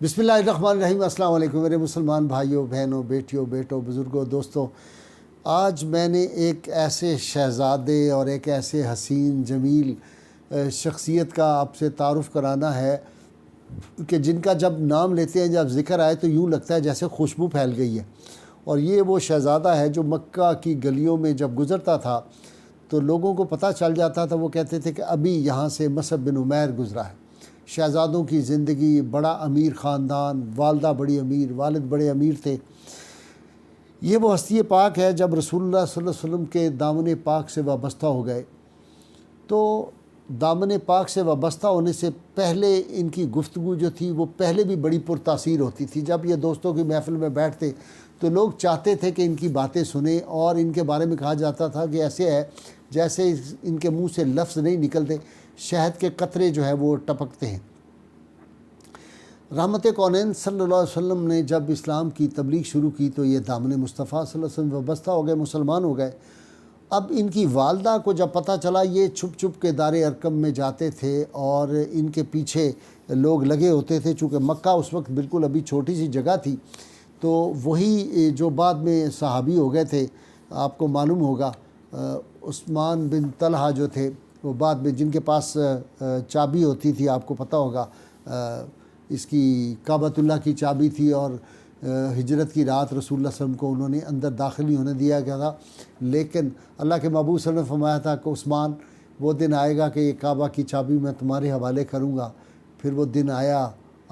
بسم اللہ الرحمن الرحیم۔ السلام علیکم میرے مسلمان بھائیوں، بہنوں، بیٹیوں، بیٹوں، بزرگوں، دوستوں۔ آج میں نے ایک ایسے شہزادے اور ایک ایسے حسین جمیل شخصیت کا آپ سے تعارف کرانا ہے کہ جن کا جب نام لیتے ہیں، جب ذکر آئے تو یوں لگتا ہے جیسے خوشبو پھیل گئی ہے۔ اور یہ وہ شہزادہ ہے جو مکہ کی گلیوں میں جب گزرتا تھا تو لوگوں کو پتہ چل جاتا تھا، وہ کہتے تھے کہ ابھی یہاں سے مصعب بن عمیر گزرا ہے۔ شہزادوں کی زندگی، بڑا امیر خاندان، والدہ بڑی امیر، والد بڑے امیر تھے۔ یہ وہ ہستی پاک ہے جب رسول اللہ صلی اللہ علیہ وسلم کے دامن پاک سے وابستہ ہو گئے تو دامن پاک سے وابستہ ہونے سے پہلے ان کی گفتگو جو تھی وہ پہلے بھی بڑی پرتاثیر ہوتی تھی۔ جب یہ دوستوں کی محفل میں بیٹھتے تو لوگ چاہتے تھے کہ ان کی باتیں سنیں، اور ان کے بارے میں کہا جاتا تھا کہ ایسے ہے جیسے ان کے منہ سے لفظ نہیں نکلتے، شہد کے قطرے جو ہے وہ ٹپکتے ہیں۔ رحمت کونین صلی اللہ علیہ وسلم نے جب اسلام کی تبلیغ شروع کی تو یہ دامن مصطفیٰ صلی اللہ علیہ وسلم وابستہ ہو گئے، مسلمان ہو گئے۔ اب ان کی والدہ کو جب پتہ چلا، یہ چھپ چھپ کے دار ارقم میں جاتے تھے اور ان کے پیچھے لوگ لگے ہوتے تھے، چونکہ مکہ اس وقت بالکل ابھی چھوٹی سی جگہ تھی۔ تو وہی جو بعد میں صحابی ہو گئے تھے، آپ کو معلوم ہوگا عثمان بن طلحہ جو تھے، وہ بعد میں جن کے پاس چابی ہوتی تھی، آپ کو پتہ ہوگا اس کی کعبۃ اللہ کی چابی تھی، اور ہجرت کی رات رسول اللہ صلی اللہ علیہ وسلم کو انہوں نے اندر داخل نہیں ہونے دیا گیا تھا، لیکن اللہ کے محبوب صلی اللہ علیہ وسلم نے فرمایا تھا کہ عثمان، وہ دن آئے گا کہ یہ کعبہ کی چابی میں تمہارے حوالے کروں گا۔ پھر وہ دن آیا،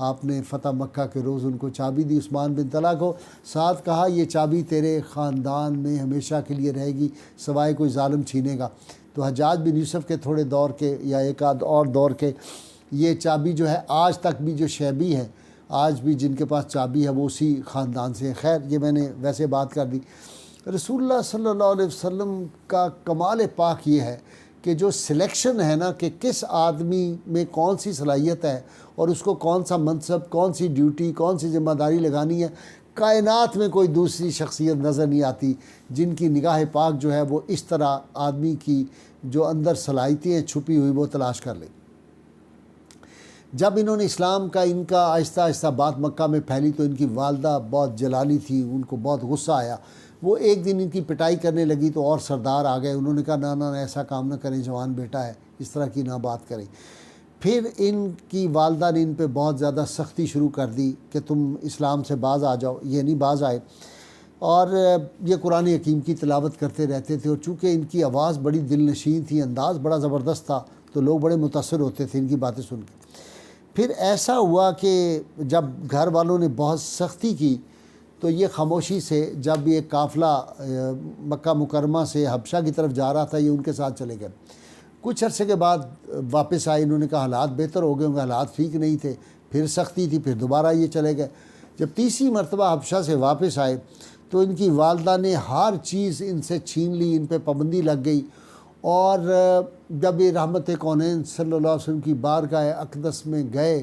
آپ نے فتح مکہ کے روز ان کو چابی دی، عثمان بن طلحہ کو، ساتھ کہا یہ چابی تیرے خاندان میں ہمیشہ کے لیے رہے گی، سوائے کوئی ظالم چھینے گا۔ تو حجاج بن یوسف کے تھوڑے دور کے یا ایک آدھ اور دور کے یہ چابی جو ہے آج تک بھی جو شیبی ہے، آج بھی جن کے پاس چابی ہے وہ اسی خاندان سے ہے۔ خیر، یہ میں نے ویسے بات کر دی۔ رسول اللہ صلی اللہ علیہ وسلم کا کمال پاک یہ ہے کہ جو سلیکشن ہے نا، کہ کس آدمی میں کون سی صلاحیت ہے اور اس کو کون سا منصب، کون سی ڈیوٹی، کون سی ذمہ داری لگانی ہے، کائنات میں کوئی دوسری شخصیت نظر نہیں آتی جن کی نگاہ پاک جو ہے وہ اس طرح آدمی کی جو اندر صلاحیتیں چھپی ہوئی وہ تلاش کر لے۔ جب انہوں نے اسلام کا ان کا آہستہ آہستہ بات مکہ میں پھیلی تو ان کی والدہ بہت جلالی تھی، ان کو بہت غصہ آیا۔ وہ ایک دن ان کی پٹائی کرنے لگی تو اور سردار آ گئے، انہوں نے کہا نہ ایسا کام نہ کریں، جوان بیٹا ہے، اس طرح کی نہ بات کریں۔ پھر ان کی والدہ نے ان پہ بہت زیادہ سختی شروع کر دی کہ تم اسلام سے باز آ جاؤ، یہ نہیں باز آئے، اور یہ قرآن حکیم کی تلاوت کرتے رہتے تھے، اور چونکہ ان کی آواز بڑی دل نشین تھی، انداز بڑا زبردست تھا، تو لوگ بڑے متاثر ہوتے تھے ان کی باتیں سن کے۔ پھر ایسا ہوا کہ جب گھر والوں نے بہت سختی کی تو یہ خاموشی سے، جب یہ قافلہ مکہ مکرمہ سے حبشہ کی طرف جا رہا تھا، یہ ان کے ساتھ چلے گئے۔ کچھ عرصے کے بعد واپس آئے، انہوں نے کہا حالات بہتر ہو گئے ہوں گے، حالات ٹھیک نہیں تھے، پھر سختی تھی، پھر دوبارہ یہ چلے گئے۔ جب تیسری مرتبہ حبشہ سے واپس آئے تو ان کی والدہ نے ہر چیز ان سے چھین لی، ان پہ پابندی لگ گئی، اور جب یہ رحمت کونین صلی اللہ علیہ وسلم کی بارگاہ اقدس میں گئے،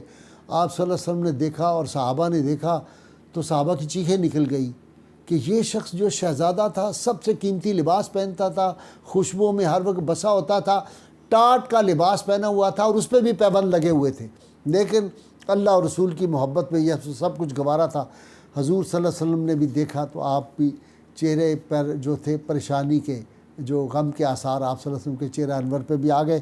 آپ صلی اللہ علیہ وسلم نے دیکھا اور صحابہ نے دیکھا تو صحابہ کی چیخیں نکل گئی کہ یہ شخص جو شہزادہ تھا، سب سے قیمتی لباس پہنتا تھا، خوشبو میں ہر وقت بسا ہوتا تھا، ٹاٹ کا لباس پہنا ہوا تھا اور اس پہ بھی پابند لگے ہوئے تھے، لیکن اللہ اور رسول کی محبت میں یہ سب کچھ گوارا تھا۔ حضور صلی اللہ علیہ وسلم نے بھی دیکھا تو آپ بھی چہرے پر جو تھے پریشانی کے، جو غم کے آثار آپ صلی اللہ علیہ وسلم کے چہرہ انور پہ بھی آ گئے۔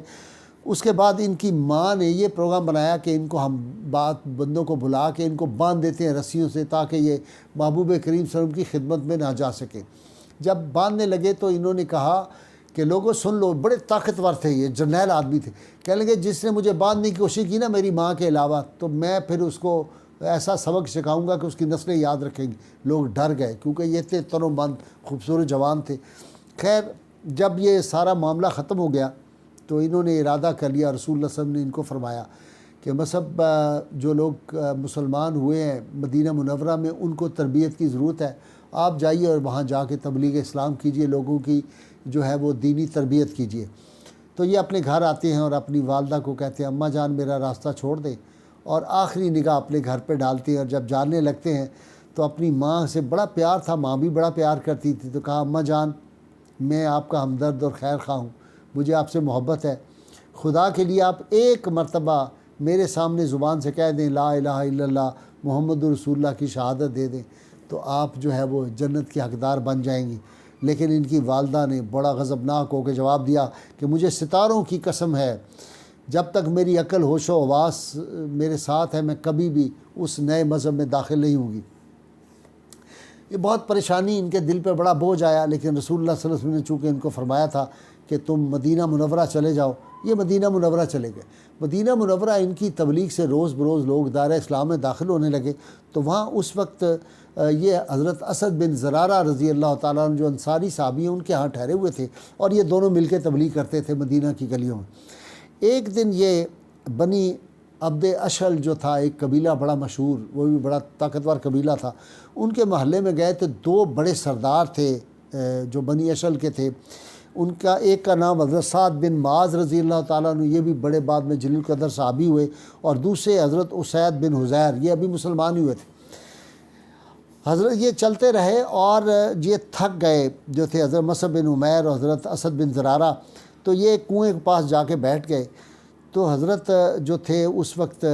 اس کے بعد ان کی ماں نے یہ پروگرام بنایا کہ ان کو ہم بات بندوں کو بلا کے ان کو باندھ دیتے ہیں رسیوں سے، تاکہ یہ محبوب کریم صلی اللہ علیہ وسلم کی خدمت میں نہ جا سکے۔ جب باندھنے لگے تو انہوں نے کہا کہ لوگوں سن لو، بڑے طاقتور تھے، یہ جرنیل آدمی تھے، کہنے لگے جس نے مجھے باندھنے کی کوشش کی نا میری ماں کے علاوہ، تو میں پھر اس کو ایسا سبق سکھاؤں گا کہ اس کی نسلیں یاد رکھیں گی۔ لوگ ڈر گئے کیونکہ یہ تھے تن و من، خوبصورت جوان تھے۔ خیر، جب یہ سارا معاملہ ختم ہو گیا تو انہوں نے ارادہ کر لیا، رسول اللہ صلی اللہ علیہ وسلم نے ان کو فرمایا کہ مصعب، جو لوگ مسلمان ہوئے ہیں مدینہ منورہ میں ان کو تربیت کی ضرورت ہے، آپ جائیے اور وہاں جا کے تبلیغ اسلام کیجئے، لوگوں کی جو ہے وہ دینی تربیت کیجئے۔ تو یہ اپنے گھر آتے ہیں اور اپنی والدہ کو کہتے ہیں اماں جان میرا راستہ چھوڑ دیں، اور آخری نگاہ اپنے گھر پہ ڈالتے ہیں، اور جب جانے لگتے ہیں تو اپنی ماں سے بڑا پیار تھا، ماں بھی بڑا پیار کرتی تھی، تو کہا اماں جان میں آپ کا ہمدرد اور خیر خواہ ہوں، مجھے آپ سے محبت ہے، خدا کے لیے آپ ایک مرتبہ میرے سامنے زبان سے کہہ دیں لا الہ الا اللہ محمد رسول اللہ کی شہادت دے دیں تو آپ جو ہے وہ جنت کے حقدار بن جائیں گی۔ لیکن ان کی والدہ نے بڑا غضبناک ہو کے جواب دیا کہ مجھے ستاروں کی قسم ہے، جب تک میری عقل ہوش و حواس میرے ساتھ ہے میں کبھی بھی اس نئے مذہب میں داخل نہیں ہوں گی۔ یہ بہت پریشانی، ان کے دل پہ بڑا بوجھ آیا، لیکن رسول اللہ صلی اللہ علیہ وسلم نے چونکہ ان کو فرمایا تھا کہ تم مدینہ منورہ چلے جاؤ، یہ مدینہ منورہ چلے گئے۔ مدینہ منورہ ان کی تبلیغ سے روز بروز لوگ دائرہ اسلام میں داخل ہونے لگے، تو وہاں اس وقت یہ حضرت اسد بن زرارہ رضی اللہ تعالیٰ عنہ جو انصاری صحابی ہیں ان کے ہاں ٹھہرے ہوئے تھے، اور یہ دونوں مل کے تبلیغ کرتے تھے مدینہ کی گلیوں میں۔ ایک دن یہ بنی عبد اشل جو تھا ایک قبیلہ بڑا مشہور، وہ بھی بڑا طاقتور قبیلہ تھا، ان کے محلے میں گئے تو دو بڑے سردار تھے جو بنی اشل کے تھے۔ ان کا ایک کا نام حضرت سعد بن معاذ رضی اللہ تعالیٰ عنہ، یہ بھی بڑے بعد میں جلیل القدر صحابی ہوئے، اور دوسرے حضرت اسید بن حضیر، یہ ابھی مسلمان ہی ہوئے تھے۔ حضرت یہ چلتے رہے اور یہ تھک گئے جو تھے حضرت مصعب بن عمیر اور حضرت اسد بن زرارہ، تو یہ کنویں کے پاس جا کے بیٹھ گئے۔ تو حضرت جو تھے اس وقت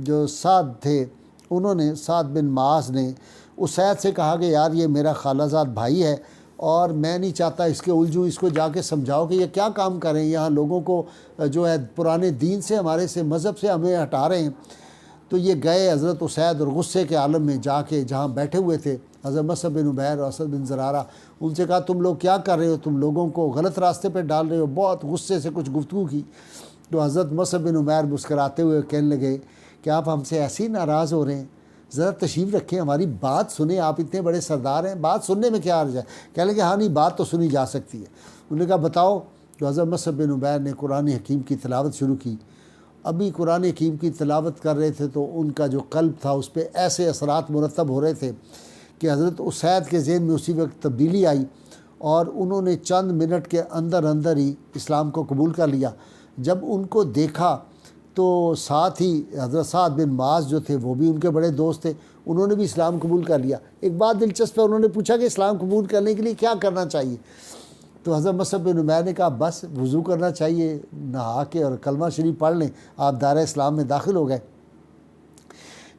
جو سعد تھے، انہوں نے سعد بن معاذ نے اسید سے کہا کہ یار یہ میرا خالہ زاد بھائی ہے اور میں نہیں چاہتا اس کے الجھوں، اس کو جا کے سمجھاؤ کہ یہ کیا کام کریں، یہاں لوگوں کو جو ہے پرانے دین سے ہمارے سے مذہب سے ہمیں ہٹا رہے ہیں۔ تو یہ گئے حضرت اسید اور غصے کے عالم میں جا کے جہاں بیٹھے ہوئے تھے حضرت مصعب بن عمیر اور اسد بن زرارہ، ان سے کہا تم لوگ کیا کر رہے ہو، تم لوگوں کو غلط راستے پہ ڈال رہے ہو، بہت غصے سے کچھ گفتگو کی۔ تو حضرت مصعب بن عمیر مسکراتے ہوئے کہنے لگے کہ آپ ہم سے ایسے ہی ناراض ہو رہے ہیں، ذرا تشریف رکھیں، ہماری بات سنیں، آپ اتنے بڑے سردار ہیں، بات سننے میں کیا عرض ہے؟ کہنے لگے ہاں نہیں بات تو سنی جا سکتی ہے۔ انہوں نے کہا بتاؤ۔ تو حضرت مصعب بن عمیر نے قرآن حکیم کی تلاوت شروع کی۔ ابھی قرآن حکیم کی تلاوت کر رہے تھے تو ان کا جو قلب تھا اس پہ ایسے اثرات مرتب ہو رہے تھے کہ حضرت اسید کے ذہن میں اسی وقت تبدیلی آئی، اور انہوں نے چند منٹ کے اندر اندر ہی اسلام کو قبول کر لیا۔ جب ان کو دیکھا تو ساتھ ہی حضرت سعد بن معاذ جو تھے وہ بھی ان کے بڑے دوست تھے، انہوں نے بھی اسلام قبول کر لیا۔ ایک بات دلچسپ ہے، انہوں نے پوچھا کہ اسلام قبول کرنے کے لیے کیا کرنا چاہیے؟ تو حضرت مصعب بن عمیر نے کہا بس وضو کرنا چاہیے، نہا کے اور کلمہ شریف پڑھ لیں، آپ دائرہ اسلام میں داخل ہو گئے۔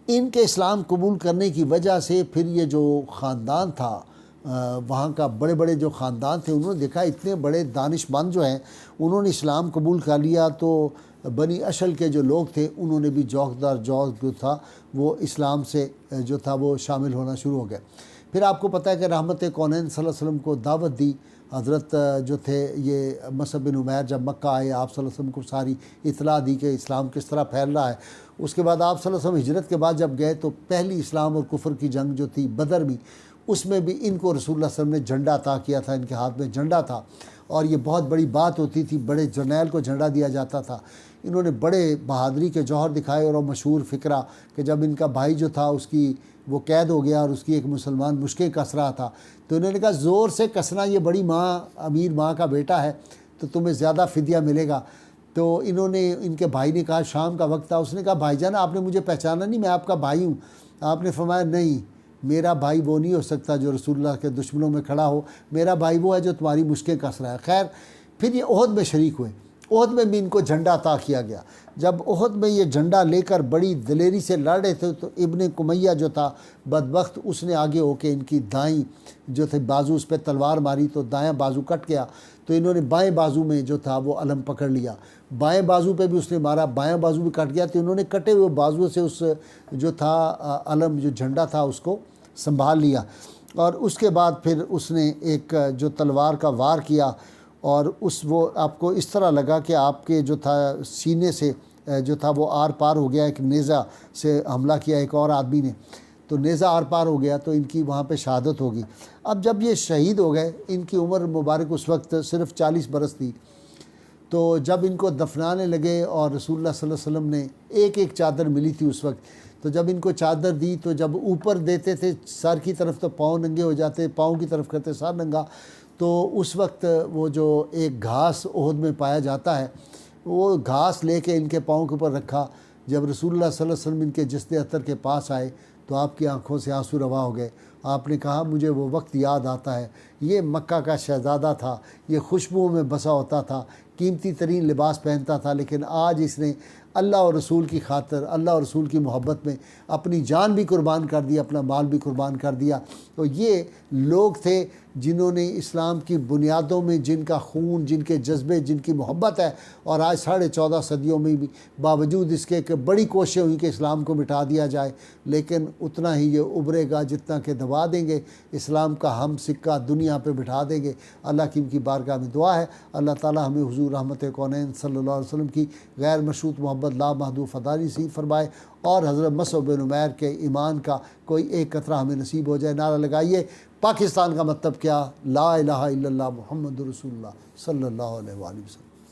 ان کے اسلام قبول کرنے کی وجہ سے پھر یہ جو خاندان تھا وہاں کا، بڑے بڑے جو خاندان تھے، انہوں نے دیکھا اتنے بڑے دانش مند جو ہیں انہوں نے اسلام قبول کر لیا، تو بنی اشل کے جو لوگ تھے انہوں نے بھی جوک در جوک جو تھا وہ اسلام سے جو تھا وہ شامل ہونا شروع ہو گئے۔ پھر آپ کو پتہ ہے کہ رحمت کونین صلی اللہ علیہ وسلم کو دعوت دی حضرت جو تھے یہ مصعب بن عمیر، جب مکہ آئے آپ صلی اللہ علیہ وسلم کو ساری اطلاع دی کہ اسلام کس طرح پھیل رہا ہے۔ اس کے بعد آپ صلی اللہ علیہ وسلم ہجرت کے بعد جب گئے تو پہلی اسلام اور کفر کی جنگ جو تھی بدر میں، اس میں بھی ان کو رسول اللہ صلی اللہ علیہ وسلم نے جھنڈا عطا کیا تھا، ان کے ہاتھ میں جھنڈا تھا، اور یہ بہت بڑی بات ہوتی تھی، بڑے جرنیل کو جھنڈا دیا جاتا تھا۔ انہوں نے بڑے بہادری کے جوہر دکھائے، اور وہ مشہور فقرہ کہ جب ان کا بھائی جو تھا اس کی وہ قید ہو گیا اور اس کی ایک مسلمان مشکیں کس رہا تھا، تو انہوں نے کہا زور سے کسنا، یہ بڑی ماں امیر ماں کا بیٹا ہے تو تمہیں زیادہ فدیہ ملے گا۔ تو انہوں نے، ان کے بھائی نے کہا، شام کا وقت تھا، اس نے کہا بھائی جان آپ نے مجھے پہچانا نہیں، میں آپ کا بھائی ہوں۔ آپ نے فرمایا نہیں، میرا بھائی وہ نہیں ہو سکتا جو رسول اللہ کے دشمنوں میں کھڑا ہو، میرا بھائی وہ ہے جو تمہاری مشکیں کس رہا ہے۔ خیر پھر یہ احد میں شریک ہوئے، احد میں بھی ان کو جھنڈا عطا کیا گیا۔ جب احد میں یہ جھنڈا لے کر بڑی دلیری سے لڑ رہے تھے تو ابن کمیہ جو تھا بدبخت، اس نے آگے ہو کے ان کی دائیں جو تھے بازو اس پہ تلوار ماری تو دایاں بازو کٹ گیا، تو انہوں نے بائیں بازو میں جو تھا وہ علم پکڑ لیا، بائیں بازو پہ بھی اس نے مارا، بائیں بازو بھی کٹ گیا، تو انہوں نے کٹے ہوئے بازو سے اس جو تھا علم جو جھنڈا تھا اس کو سنبھال لیا، اور اس کے بعد پھر اس نے ایک جو تلوار کا وار کیا، اور وہ آپ کو اس طرح لگا کہ آپ کے جو تھا سینے سے جو تھا وہ آر پار ہو گیا، ایک نیزہ سے حملہ کیا ایک اور آدمی نے، تو نیزہ آر پار ہو گیا، تو ان کی وہاں پہ شہادت ہوگی۔ اب جب یہ شہید ہو گئے، ان کی عمر مبارک اس وقت صرف 40 برس تھی، تو جب ان کو دفنانے لگے اور رسول اللہ صلی اللہ علیہ وسلم نے ایک ایک چادر ملی تھی اس وقت، تو جب ان کو چادر دی تو جب اوپر دیتے تھے سر کی طرف تو پاؤں ننگے ہو جاتے، پاؤں کی طرف کرتے سر ننگا، تو اس وقت وہ جو ایک گھاس احد میں پایا جاتا ہے وہ گھاس لے کے ان کے پاؤں کے اوپر رکھا۔ جب رسول اللہ صلی اللہ علیہ وسلم ان کے جسد اطہر کے پاس آئے تو آپ کی آنکھوں سے آنسو روا ہو گئے۔ آپ نے کہا مجھے وہ وقت یاد آتا ہے، یہ مکہ کا شہزادہ تھا، یہ خوشبوؤں میں بسا ہوتا تھا، قیمتی ترین لباس پہنتا تھا، لیکن آج اس نے اللہ اور رسول کی خاطر، اللہ اور رسول کی محبت میں اپنی جان بھی قربان کر دی، اپنا مال بھی قربان کر دیا۔ تو یہ لوگ تھے جنہوں نے اسلام کی بنیادوں میں جن کا خون، جن کے جذبے، جن کی محبت ہے، اور آج 14.5 صدیوں میں بھی باوجود اس کے کہ بڑی کوششیں ہوئی کہ اسلام کو مٹا دیا جائے، لیکن اتنا ہی یہ ابھرے گا جتنا کہ دبا دیں گے اسلام کا ہم سکہ دنیا پہ بٹھا دیں گے۔ اللہ کی ان کی بارگاہ میں دعا ہے اللہ تعالی ہمیں حضور رحمت کونین صلی اللہ علیہ وسلم کی غیر مشروط محبت لامحدود فداری نصیب فرمائے، اور حضرت مصعب بن عمیر کے ایمان کا کوئی ایک قطرہ ہمیں نصیب ہو جائے۔ نعرہ لگائیے پاکستان کا مطلب کیا؟ لا الہ الا اللہ محمد رسول اللہ صلی اللہ علیہ وآلہ وسلم۔